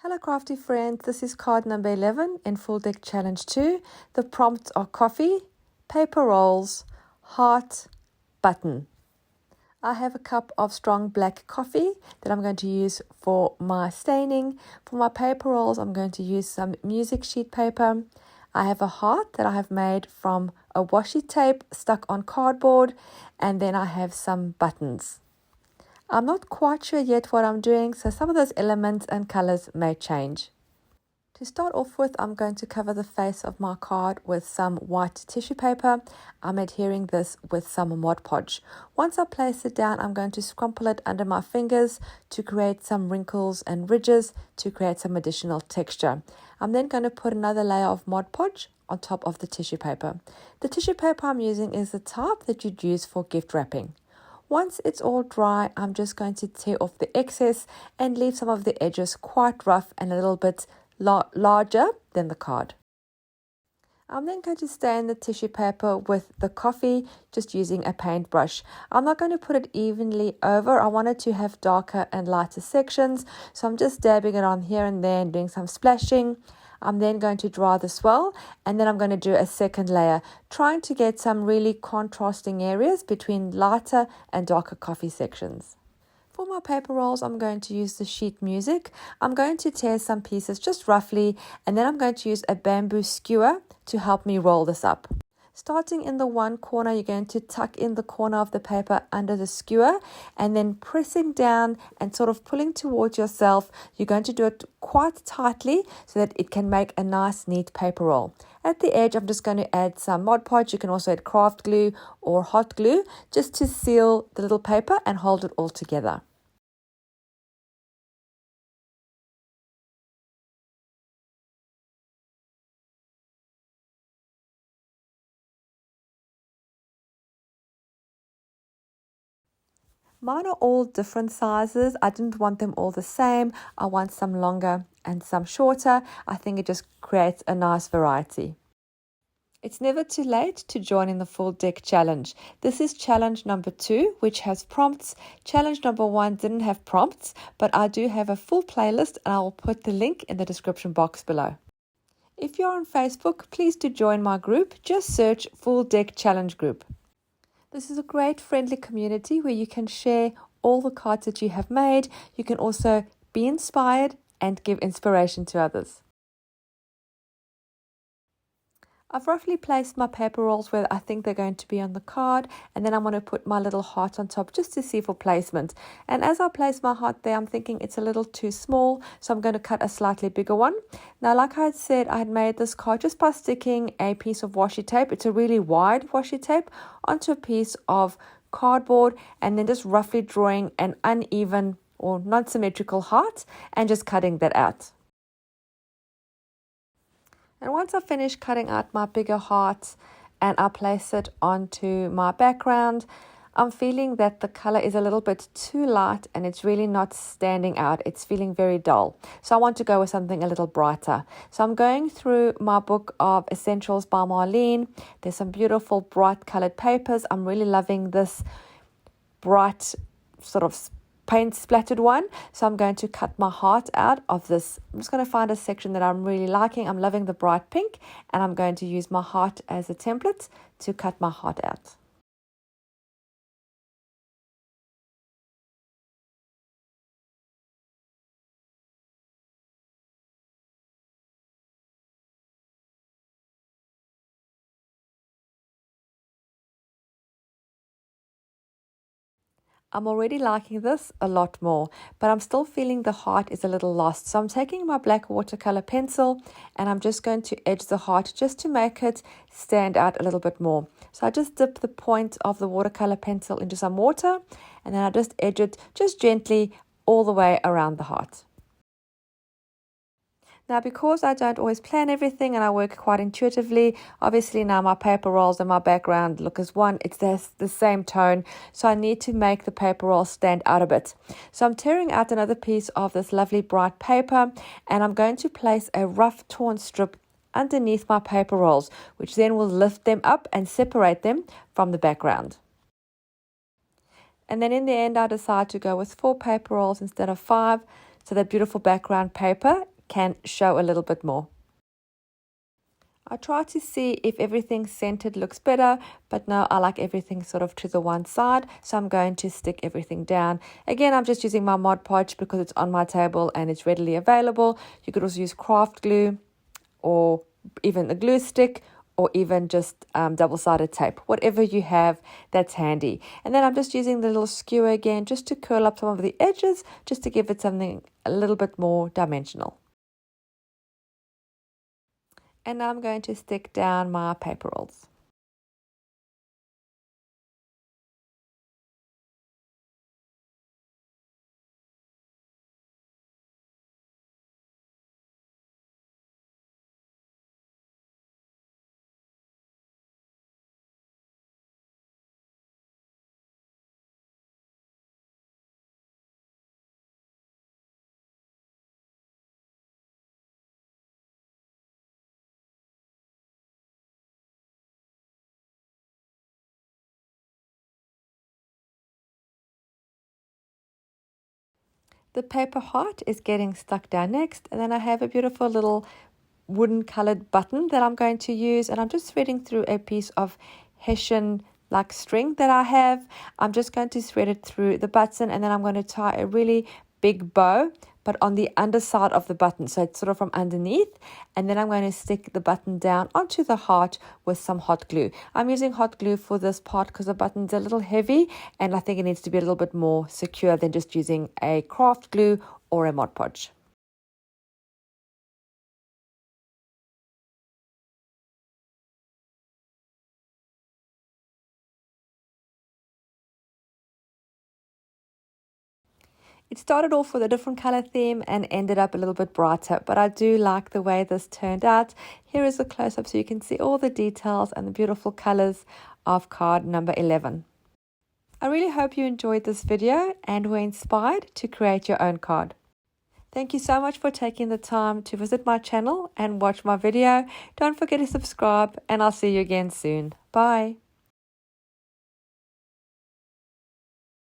Hello crafty friends, this is card number 11 in Full Deck Challenge 2. The prompts are coffee, paper rolls, heart, button. I have a cup of strong black coffee that I'm going to use for my staining. For my paper rolls, I'm going to use some music sheet paper. I have a heart that I have made from a washi tape stuck on cardboard, and then I have some buttons. I'm not quite sure yet what I'm doing, so some of those elements and colors may change. To start off with, I'm going to cover the face of my card with some white tissue paper. I'm adhering this with some Mod Podge. Once I place it down, I'm going to scrumple it under my fingers to create some wrinkles and ridges to create some additional texture. I'm then going to put another layer of Mod Podge on top of the tissue paper. The tissue paper I'm using is the type that you'd use for gift wrapping. Once it's all dry, I'm just going to tear off the excess and leave some of the edges quite rough and a little bit larger than the card. I'm then going to stain the tissue paper with the coffee, just using a paintbrush. I'm not going to put it evenly over. I want it to have darker and lighter sections, so I'm just dabbing it on here and there and doing some splashing. I'm then going to dry the swirl, and then I'm going to do a second layer, trying to get some really contrasting areas between lighter and darker coffee sections. For my paper rolls, I'm going to use the sheet music. I'm going to tear some pieces just roughly, and then I'm going to use a bamboo skewer to help me roll this up. Starting in the one corner, you're going to tuck in the corner of the paper under the skewer, and then pressing down and sort of pulling towards yourself. You're going to do it quite tightly so that it can make a nice neat paper roll. At the edge, I'm just going to add some Mod Podge. You can also add craft glue or hot glue just to seal the little paper and hold it all together. Mine are all different sizes. I didn't want them all the same. I want some longer and some shorter. I think it just creates a nice variety. It's never too late to join in the Full Deck Challenge. This is challenge number 2, which has prompts. Challenge number 1 didn't have prompts, but I do have a full playlist, and I will put the link in the description box below. If you're on Facebook, please do join my group. Just search Full Deck Challenge Group. This is a great friendly community where you can share all the cards that you have made. You can also be inspired and give inspiration to others. I've roughly placed my paper rolls where I think they're going to be on the card, and then I'm going to put my little heart on top just to see for placement. And as I place my heart there, I'm thinking it's a little too small, so I'm going to cut a slightly bigger one. Now, like I had said, I had made this card just by sticking a piece of washi tape. It's a really wide washi tape onto a piece of cardboard, and then just roughly drawing an uneven or non-symmetrical heart and just cutting that out. And once I finish cutting out my bigger heart and I place it onto my background, I'm feeling that the color is a little bit too light and it's really not standing out. It's feeling very dull. So I want to go with something a little brighter. So I'm going through my book of Essentials by Marlene. There's some beautiful bright colored papers. I'm really loving this bright sort of paint splattered one, so I'm going to cut my heart out of this. I'm just going to find a section that I'm really liking. I'm loving the bright pink, and I'm going to use my heart as a template to cut my heart out. I'm already liking this a lot more, but I'm still feeling the heart is a little lost. So I'm taking my black watercolor pencil and I'm just going to edge the heart just to make it stand out a little bit more. So I just dip the point of the watercolor pencil into some water, and then I just edge it just gently all the way around the heart. Now, because I don't always plan everything and I work quite intuitively, obviously now my paper rolls and my background look as one. It's the same tone, so I need to make the paper rolls stand out a bit. So I'm tearing out another piece of this lovely bright paper, and I'm going to place a rough torn strip underneath my paper rolls, which then will lift them up and separate them from the background. And then in the end, I decide to go with 4 paper rolls instead of 5. so that beautiful background paper can show a little bit more. I try to see if everything centered looks better, but no, I like everything sort of to the one side, so I'm going to stick everything down. Again, I'm just using my Mod Podge because it's on my table and it's readily available. You could also use craft glue or even a glue stick, or even just double-sided tape, whatever you have that's handy. And then I'm just using the little skewer again just to curl up some of the edges, just to give it something a little bit more dimensional. And now I'm going to stick down my paper rolls. The paper heart is getting stuck down next, and then I have a beautiful little wooden colored button that I'm going to use, and I'm just threading through a piece of Hessian like string that I have. I'm just going to thread it through the button, and then I'm going to tie a really big bow, but on the underside of the button, so it's sort of from underneath, and then I'm going to stick the button down onto the heart with some hot glue. I'm using hot glue for this part because the button's a little heavy, and I think it needs to be a little bit more secure than just using a craft glue or a Mod Podge. It started off with a different color theme and ended up a little bit brighter, but I do like the way this turned out. Here is a close-up so you can see all the details and the beautiful colors of card number 11. I really hope you enjoyed this video and were inspired to create your own card. Thank you so much for taking the time to visit my channel and watch my video. Don't forget to subscribe, and I'll see you again soon. Bye.